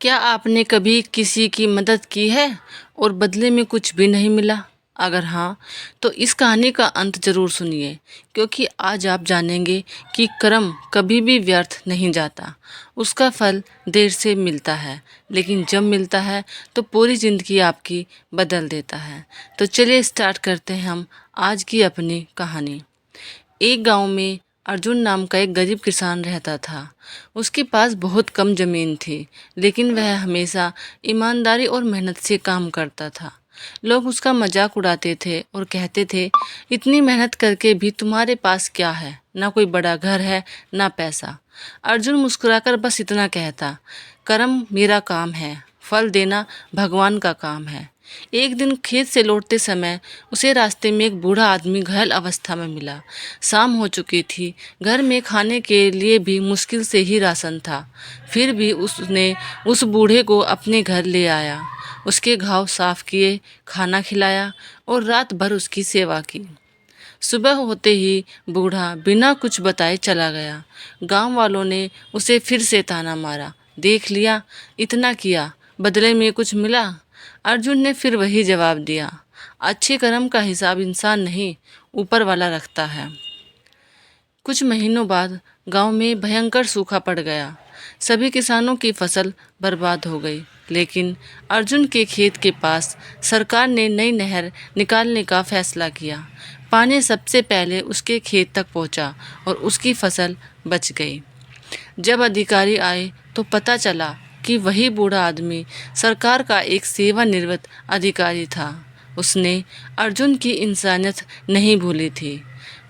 क्या आपने कभी किसी की मदद की है और बदले में कुछ भी नहीं मिला? अगर हाँ, तो इस कहानी का अंत ज़रूर सुनिए, क्योंकि आज आप जानेंगे कि कर्म कभी भी व्यर्थ नहीं जाता। उसका फल देर से मिलता है, लेकिन जब मिलता है तो पूरी ज़िंदगी आपकी बदल देता है। तो चलिए स्टार्ट करते हैं हम आज की अपनी कहानी। एक गांव में अर्जुन नाम का एक गरीब किसान रहता था। उसके पास बहुत कम जमीन थी, लेकिन वह हमेशा ईमानदारी और मेहनत से काम करता था। लोग उसका मजाक उड़ाते थे और कहते थे, इतनी मेहनत करके भी तुम्हारे पास क्या है? ना कोई बड़ा घर है, ना पैसा। अर्जुन मुस्कुराकर बस इतना कहता, कर्म मेरा काम है, फल देना भगवान का काम है। एक दिन खेत से लौटते समय उसे रास्ते में एक बूढ़ा आदमी घायल अवस्था में मिला। शाम हो चुकी थी, घर में खाने के लिए भी मुश्किल से ही राशन था। फिर भी उसने उस बूढ़े को अपने घर ले आया, उसके घाव साफ किए, खाना खिलाया और रात भर उसकी सेवा की। सुबह होते ही बूढ़ा बिना कुछ बताए चला गया। गांव वालों ने उसे फिर से ताना मारा, देख लिया, इतना किया, बदले में कुछ मिला? अर्जुन ने फिर वही जवाब दिया, अच्छे कर्म का हिसाब इंसान नहीं, ऊपर वाला रखता है। कुछ महीनों बाद गांव में भयंकर सूखा पड़ गया। सभी किसानों की फसल बर्बाद हो गई, लेकिन अर्जुन के खेत के पास सरकार ने नई नहर निकालने का फैसला किया। पानी सबसे पहले उसके खेत तक पहुंचा और उसकी फसल बच गई। जब अधिकारी आए तो पता चला कि वही बूढ़ा आदमी सरकार का एक सेवानिवृत्त अधिकारी था। उसने अर्जुन की इंसानियत नहीं भूली थी।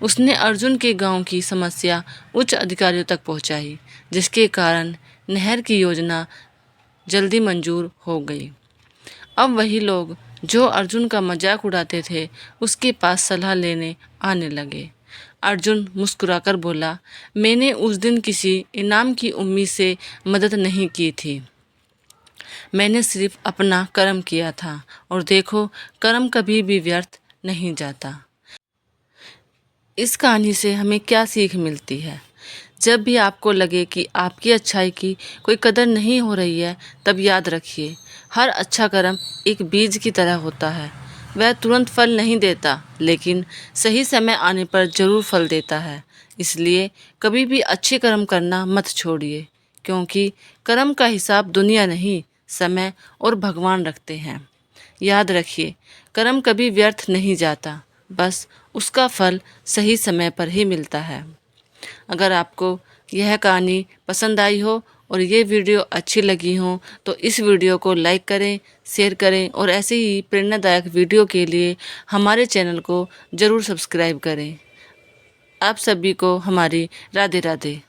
उसने अर्जुन के गांव की समस्या उच्च अधिकारियों तक पहुंचाई, जिसके कारण नहर की योजना जल्दी मंजूर हो गई। अब वही लोग जो अर्जुन का मजाक उड़ाते थे, उसके पास सलाह लेने आने लगे। अर्जुन मुस्कुराकर बोला, मैंने उस दिन किसी इनाम की उम्मीद से मदद नहीं की थी। मैंने सिर्फ अपना कर्म किया था, और देखो, कर्म कभी भी व्यर्थ नहीं जाता। इस कहानी से हमें क्या सीख मिलती है? जब भी आपको लगे कि आपकी अच्छाई की कोई कदर नहीं हो रही है, तब याद रखिए, हर अच्छा कर्म एक बीज की तरह होता है। वह तुरंत फल नहीं देता, लेकिन सही समय आने पर ज़रूर फल देता है। इसलिए कभी भी अच्छे कर्म करना मत छोड़िए, क्योंकि कर्म का हिसाब दुनिया नहीं, समय और भगवान रखते हैं। याद रखिए, कर्म कभी व्यर्थ नहीं जाता, बस उसका फल सही समय पर ही मिलता है। अगर आपको यह कहानी पसंद आई हो और ये वीडियो अच्छी लगी हो, तो इस वीडियो को लाइक करें, शेयर करें और ऐसे ही प्रेरणादायक वीडियो के लिए हमारे चैनल को ज़रूर सब्सक्राइब करें। आप सभी को हमारी राधे राधे।